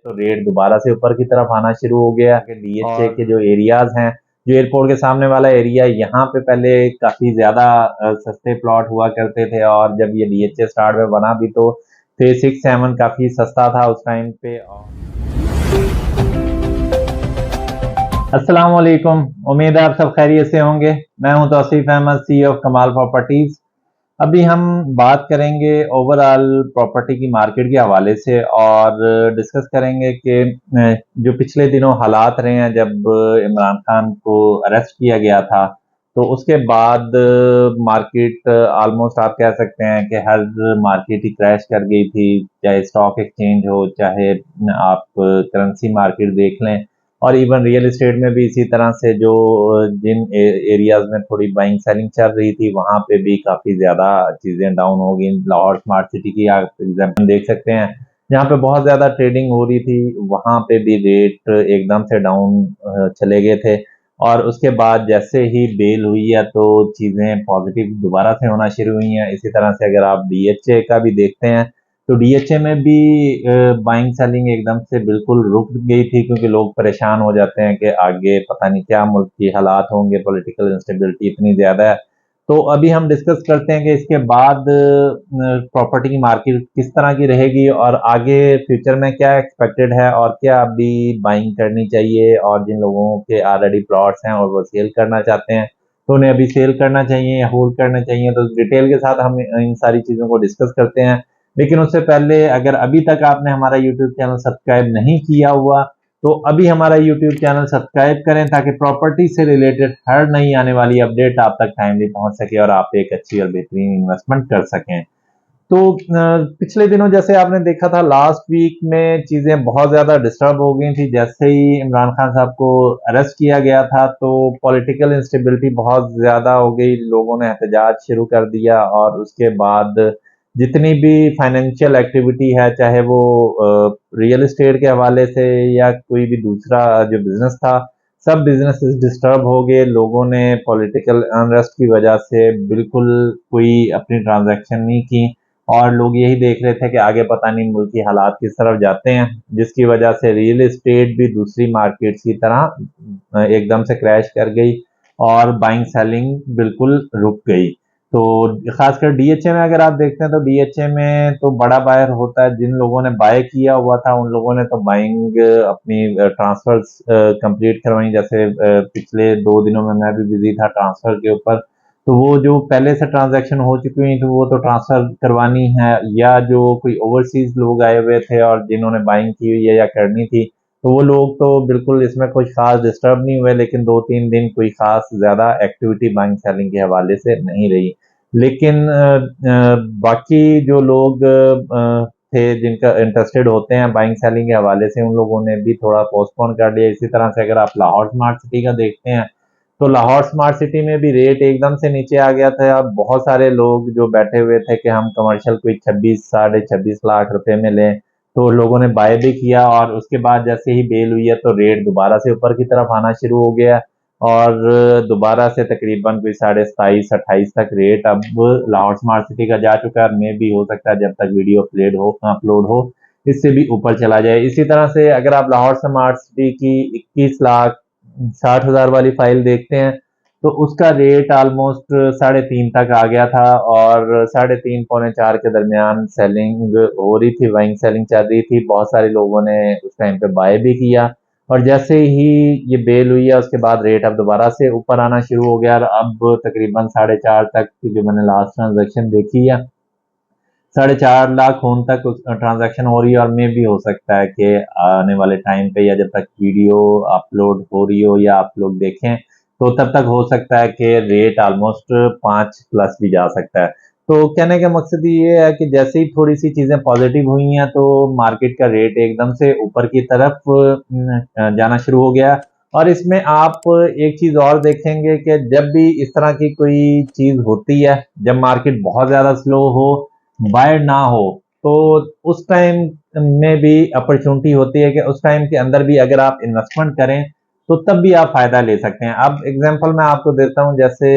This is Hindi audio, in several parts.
तो रेट दोबारा से ऊपर की तरफ आना शुरू हो गया कि डीएचए के जो एरियाज हैं, जो एयरपोर्ट के सामने वाला एरिया, यहाँ पे पहले काफी ज्यादा सस्ते प्लॉट हुआ करते थे, और जब ये डीएचए स्टार्ट में बना भी तो फेज 6-7 काफी सस्ता था उस टाइम पे। अस्सलाम वालेकुम, उम्मीद है आप सब खैरियत से होंगे। मैं हूं तौसीफ अहमद, सीईओ ऑफ कमाल प्रॉपर्टीज। अभी हम बात करेंगे ओवरऑल प्रॉपर्टी की मार्केट के हवाले से, और डिस्कस करेंगे कि जो पिछले दिनों हालात रहे हैं जब इमरान खान को अरेस्ट किया गया था, तो उसके बाद मार्केट ऑलमोस्ट आप कह सकते हैं कि हर मार्केट ही क्रैश कर गई थी, चाहे स्टॉक एक्सचेंज हो, चाहे आप करेंसी मार्केट देख लें, और इवन रियल एस्टेट में भी इसी तरह से जो जिन एरियाज में थोड़ी बाइंग सेलिंग चल रही थी वहां पे भी काफी ज्यादा चीजें डाउन हो गई। लाहौर स्मार्ट सिटी की आप एग्जाम्पल देख सकते हैं, जहाँ पे बहुत ज्यादा ट्रेडिंग हो रही थी वहां पे भी रेट एकदम से डाउन चले गए थे, और उसके बाद जैसे ही बेल हुई है तो चीजें पॉजिटिव दोबारा से होना शुरू हुई हैं। इसी तरह से अगर आप डीएचए का भी देखते हैं तो डीएचए में भी बाइंग सेलिंग एकदम से बिल्कुल रुक गई थी, क्योंकि लोग परेशान हो जाते हैं कि आगे पता नहीं क्या मुल्क की हालात होंगे, पॉलिटिकल इंस्टेबिलिटी इतनी ज्यादा है। तो अभी हम डिस्कस करते हैं कि इसके बाद प्रॉपर्टी की मार्केट किस तरह की रहेगी, और आगे फ्यूचर में क्या एक्सपेक्टेड है, और क्या अभी बाइंग करनी चाहिए, और जिन लोगों के ऑलरेडी प्लॉट्स हैं और वो सेल करना चाहते हैं तो उन्हें अभी सेल करना चाहिए या होल्ड करना चाहिए। तो डिटेल के साथ हम इन सारी चीज़ों को डिस्कस करते हैं। लेकिन उससे पहले अगर अभी तक आपने हमारा यूट्यूब चैनल सब्सक्राइब नहीं किया हुआ तो अभी हमारा यूट्यूब चैनल सब्सक्राइब करें, ताकि प्रॉपर्टी से रिलेटेड हर नई आने वाली अपडेट आप तक टाइमली पहुंच सके और आप एक अच्छी और बेहतरीन इन्वेस्टमेंट कर सकें। तो पिछले दिनों जैसे आपने देखा था, लास्ट वीक में चीजें बहुत ज्यादा डिस्टर्ब हो गई थी। जैसे ही इमरान खान साहब को अरेस्ट किया गया था तो पॉलिटिकल इंस्टेबिलिटी बहुत ज्यादा हो गई, लोगों ने एहतजाज शुरू कर दिया, और उसके बाद जितनी भी फाइनेंशियल एक्टिविटी है, चाहे वो रियल एस्टेट के हवाले से या कोई भी दूसरा जो बिजनेस था, सब बिजनेसेस डिस्टर्ब हो गए। लोगों ने पॉलिटिकल अनरेस्ट की वजह से बिल्कुल कोई अपनी ट्रांजैक्शन नहीं की, और लोग यही देख रहे थे कि आगे पता नहीं मुल्क की हालात किस तरफ जाते हैं, जिसकी वजह से रियल एस्टेट भी दूसरी मार्केट्स की तरह एकदम से क्रैश कर गई और बाइंग सेलिंग बिल्कुल रुक गई। तो खासकर डीएचए में अगर आप देखते हैं तो डीएचए में तो बड़ा बायर होता है, जिन लोगों ने बाय किया हुआ था उन लोगों ने तो बाइंग अपनी ट्रांसफर्स कंप्लीट करवाई। जैसे पिछले 2 दिनों में मैं भी बिजी था ट्रांसफर के ऊपर, तो वो जो पहले से ट्रांजैक्शन हो चुकी हुई तो वो तो ट्रांसफर करवानी है, या जो कोई ओवरसीज लोग आए हुए थे और जिन्होंने बाइंग की हुई है या करनी थी, तो वो लोग तो बिल्कुल इसमें कुछ खास डिस्टर्ब नहीं हुए। लेकिन 2-3 दिन कोई खास ज्यादा एक्टिविटी बाइंग सेलिंग के हवाले से नहीं रही। लेकिन बाकी जो लोग थे जिनका इंटरेस्टेड होते हैं बाइंग सेलिंग के हवाले से, उन लोगों ने भी थोड़ा पोस्टपोन कर लिया। इसी तरह से अगर आप लाहौर स्मार्ट सिटी का देखते हैं तो लाहौर स्मार्ट सिटी में भी रेट एकदम से नीचे आ गया था। अब बहुत सारे लोग जो बैठे हुए थे कि हम कमर्शियल कोई 26-26.5 लाख रुपए में लें, तो लोगों ने बाय भी किया, और उसके बाद जैसे ही बेल हुई है तो रेट दोबारा से ऊपर की तरफ आना शुरू हो गया, और दोबारा से तकरीबन कोई 27-28 तक रेट अब लाहौर स्मार्ट सिटी का जा चुका है। मे भी हो सकता है जब तक वीडियो अपलोड हो इससे भी ऊपर चला जाए। इसी तरह से अगर आप लाहौर स्मार्ट सिटी की 21,60,000 वाली फाइल देखते हैं तो उसका रेट ऑलमोस्ट 3.5 तक आ गया था, और 3.5 पौने 4 के दरमियान सेलिंग हो रही थी, बाइंग सेलिंग चल रही थी। बहुत सारे लोगों ने उस टाइम पे बाय भी किया, और जैसे ही ये बेल हुई है उसके बाद रेट अब दोबारा से ऊपर आना शुरू हो गया, और अब तकरीबन 4.5 तक की जो मैंने लास्ट ट्रांजेक्शन देखी है, 4.5 लाख खून तक ट्रांजैक्शन हो रही है। और में भी हो सकता है कि आने वाले टाइम पे या जब तक वीडियो अपलोड हो रही हो या आप लोग देखें तो तब तक हो सकता है कि रेट ऑलमोस्ट 5+ भी जा सकता है। तो कहने का मकसद ये है कि जैसे ही थोड़ी सी चीजें पॉजिटिव हुई हैं तो मार्केट का रेट एकदम से ऊपर की तरफ जाना शुरू हो गया। और इसमें आप एक चीज और देखेंगे कि जब भी इस तरह की कोई चीज होती है, जब मार्केट बहुत ज्यादा स्लो हो, बाय ना हो, तो उस टाइम में भी अपॉर्चुनिटी होती है कि उस टाइम के अंदर भी अगर आप इन्वेस्टमेंट करें तो तब भी आप फायदा ले सकते हैं। अब एग्जांपल मैं आपको देता हूं, जैसे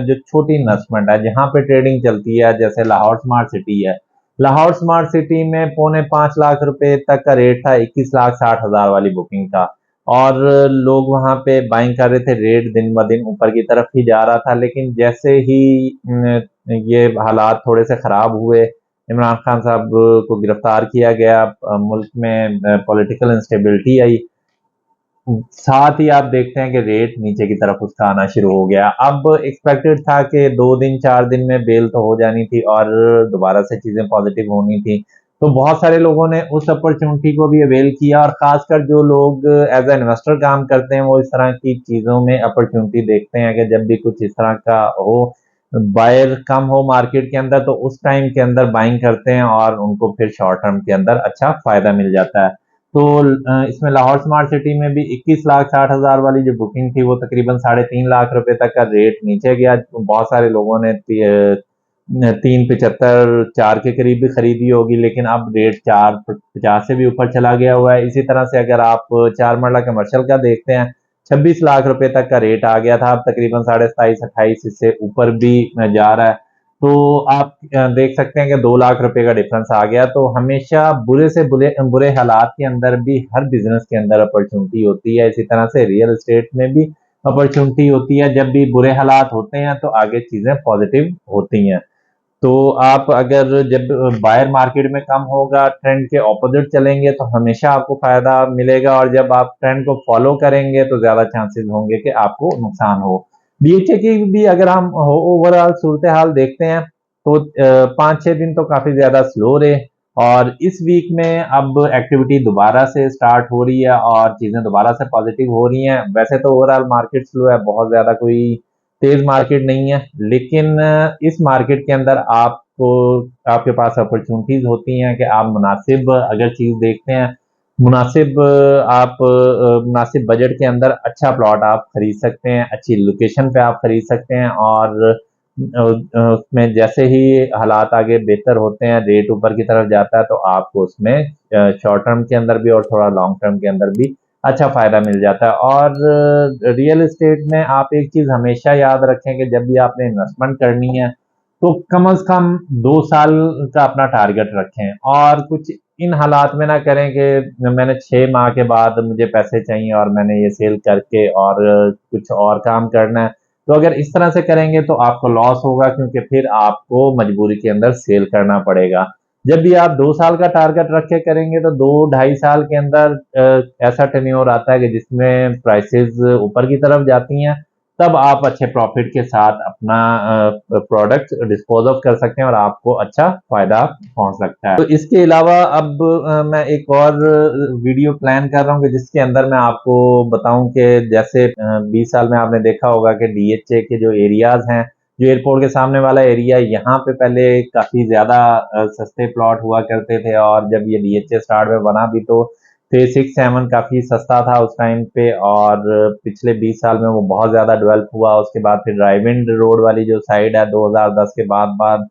जो छोटी इन्वेस्टमेंट है जहां पे ट्रेडिंग चलती है, जैसे लाहौर स्मार्ट सिटी है, लाहौर स्मार्ट सिटी में 4.5 लाख रुपए तक का रेट था, 21,60,000 वाली बुकिंग था। और लोग वहां पे बाइंग कर रहे थे, रेट दिन ब दिन ऊपर की तरफ ही जा रहा था। लेकिन जैसे ही ये हालात थोड़े से खराब हुए, इमरान खान साहब को गिरफ्तार किया गया, मुल्क में पॉलिटिकल इंस्टेबिलिटी आई, साथ ही आप देखते हैं कि रेट नीचे की तरफ उसका आना शुरू हो गया। अब एक्सपेक्टेड था कि 2 दिन 4 दिन में बेल तो हो जानी थी और दोबारा से चीजें पॉजिटिव होनी थी। तो बहुत सारे लोगों ने उस अपॉर्चुनिटी को भी अवेल किया, और खासकर जो लोग एज ए इन्वेस्टर काम करते हैं वो इस तरह की चीजों में अपॉर्चुनिटी देखते हैं कि जब भी कुछ इस तरह का हो, बायर कम हो मार्केट के अंदर, तो उस टाइम के अंदर बाइंग करते हैं और उनको फिर शॉर्ट टर्म के अंदर अच्छा फायदा मिल जाता है। तो इसमें लाहौर स्मार्ट सिटी में भी 21,60,000 वाली जो बुकिंग थी वो तकरीबन 3.5 लाख रुपए तक का रेट नीचे गया। बहुत सारे लोगों ने 3.75 4 के करीब भी खरीदी होगी, लेकिन अब रेट 4.50 से भी ऊपर चला गया हुआ है। इसी तरह से अगर आप 4 मरला कमर्शियल का देखते हैं, 26 लाख रुपए तक का रेट आ गया था, अब तकरीबन 27.5 28 इससे ऊपर भी जा रहा है। तो आप देख सकते हैं कि 2 लाख रुपए का डिफरेंस आ गया। तो हमेशा बुरे से बुरे बुरे हालात के अंदर भी हर बिजनेस के अंदर अपॉर्चुनिटी होती है। इसी तरह से रियल एस्टेट में भी अपॉर्चुनिटी होती है। जब भी बुरे हालात होते हैं तो आगे चीजें पॉजिटिव होती हैं। तो आप अगर जब बायर मार्केट में कम होगा, ट्रेंड के ऑपोजिट चलेंगे तो हमेशा आपको फायदा मिलेगा, और जब आप ट्रेंड को फॉलो करेंगे तो ज्यादा चांसेस होंगे कि आपको नुकसान हो। बीएचए की भी अगर हम ओवरऑल सूरत हाल देखते हैं तो 5 6 दिन तो काफी ज्यादा स्लो रहे, और इस वीक में अब एक्टिविटी दोबारा से स्टार्ट हो रही है और चीजें दोबारा से पॉजिटिव हो रही हैं। वैसे तो ओवरऑल मार्केट स्लो है, बहुत ज्यादा कोई तेज मार्केट नहीं है, लेकिन इस मार्केट के अंदर आपको आपके पास अपॉर्चुनिटीज होती हैं कि आप मुनासिब अगर चीज देखते हैं, मुनासिब आप मुनासिब बजट के अंदर अच्छा प्लॉट आप खरीद सकते हैं, अच्छी लोकेशन पे आप खरीद सकते हैं। और उसमें जैसे ही हालात आगे बेहतर होते हैं, रेट ऊपर की तरफ जाता है, तो आपको उसमें शॉर्ट टर्म के अंदर भी और थोड़ा लॉन्ग टर्म के अंदर भी अच्छा फायदा मिल जाता है। और रियल एस्टेट में आप एक चीज हमेशा याद रखें कि जब भी आपने इन्वेस्टमेंट करनी है तो कम से कम 2 साल का अपना टारगेट रखें, और कुछ इन हालात में ना करें कि मैंने 6 माह के बाद मुझे पैसे चाहिए और मैंने ये सेल करके और कुछ और काम करना है। तो अगर इस तरह से करेंगे तो आपको लॉस होगा, क्योंकि फिर आपको मजबूरी के अंदर सेल करना पड़ेगा। जब भी आप 2 साल का टारगेट रख के करेंगे तो 2 ढाई साल के अंदर ऐसा टेन्योर आता है कि जिसमें प्राइसेस ऊपर की तरफ जाती हैं, तब आप अच्छे प्रॉफिट के साथ अपना प्रोडक्ट डिस्पोज ऑफ कर सकते हैं और आपको अच्छा फायदा पहुंच सकता है। तो इसके अलावा अब मैं एक और वीडियो प्लान कर रहा हूँ कि जिसके अंदर मैं आपको बताऊं कि जैसे 20 साल में आपने देखा होगा कि डीएचए के जो एरियाज हैं, जो एयरपोर्ट के सामने वाला एरिया, यहाँ पे पहले काफी ज्यादा सस्ते प्लॉट हुआ करते थे, और जब ये डीएचए स्टार्ट में बना भी तो फेज 6 7 काफी सस्ता था उस टाइम पे, और पिछले 20 साल में वो बहुत ज्यादा डेवलप हुआ। उसके बाद फिर ड्राइविंड रोड वाली जो साइड है, 2010 के बाद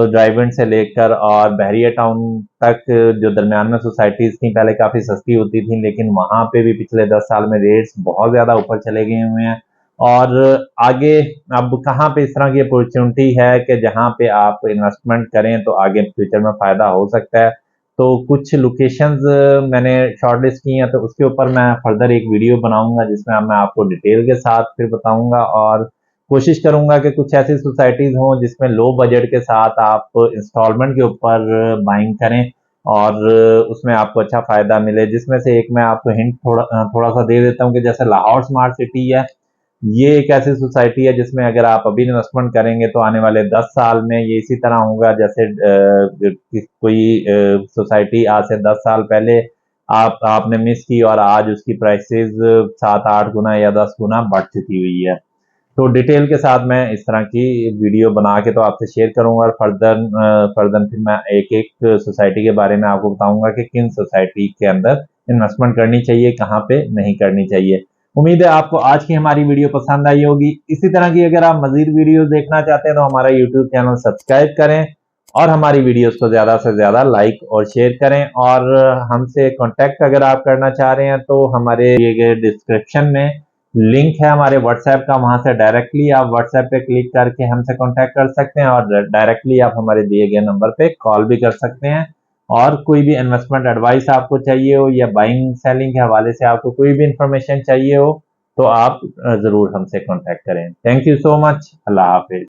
ड्राइविंड से लेकर और बहरिया टाउन तक जो दरमियान में सोसाइटीज थी पहले काफी सस्ती होती थी, लेकिन वहां पे भी पिछले 10 साल में रेट्स बहुत ज्यादा ऊपर चले गए हुए हैं। और आगे अब कहाँ पे इस तरह की अपॉर्चुनिटी है कि जहाँ पे आप इन्वेस्टमेंट करें तो आगे फ्यूचर में फायदा हो सकता है। तो कुछ लोकेशंस मैंने शॉर्टलिस्ट की हैं, तो उसके ऊपर मैं फर्दर एक वीडियो बनाऊंगा जिसमें मैं आपको डिटेल के साथ फिर बताऊंगा, और कोशिश करूंगा कि कुछ ऐसी सोसाइटीज हों जिसमें लो बजट के साथ आप इंस्टॉलमेंट के ऊपर बाइंग करें और उसमें आपको अच्छा फायदा मिले। जिसमें से एक मैं आपको हिंट थोड़ा सा दे देता हूँ कि जैसे लाहौर स्मार्ट सिटी है, ये एक ऐसी सोसाइटी है जिसमें अगर आप अभी इन्वेस्टमेंट करेंगे तो आने वाले 10 साल में ये इसी तरह होगा जैसे कोई सोसाइटी आज से 10 साल पहले आपने मिस की और आज उसकी प्राइसेस 7 8 गुना या 10 गुना बढ़ चुकी हुई है। तो डिटेल के साथ मैं इस तरह की वीडियो बना के तो आपसे शेयर करूंगा, और फर्दर फिर मैं एक एक सोसाइटी के बारे में आपको बताऊंगा कि किन सोसाइटी के अंदर इन्वेस्टमेंट करनी चाहिए, कहाँ पे नहीं करनी चाहिए। उम्मीद है आपको आज की हमारी वीडियो पसंद आई होगी। इसी तरह की अगर आप मजीद वीडियो देखना चाहते हैं तो हमारा यूट्यूब चैनल सब्सक्राइब करें और हमारी वीडियोस को ज्यादा से ज्यादा लाइक और शेयर करें। और हमसे कांटेक्ट अगर आप करना चाह रहे हैं तो हमारे दिए गए डिस्क्रिप्शन में लिंक है हमारे व्हाट्सएप का, वहां से डायरेक्टली आप व्हाट्सएप पे क्लिक करके हमसे कांटेक्ट कर सकते हैं और डायरेक्टली आप हमारे दिए गए नंबर पे कॉल भी कर सकते हैं। और कोई भी इन्वेस्टमेंट एडवाइस आपको चाहिए हो या बाइंग सेलिंग के हवाले से आपको कोई भी इंफॉर्मेशन चाहिए हो तो आप ज़रूर हमसे कांटेक्ट करें। Thank you so much. Allah Hafiz.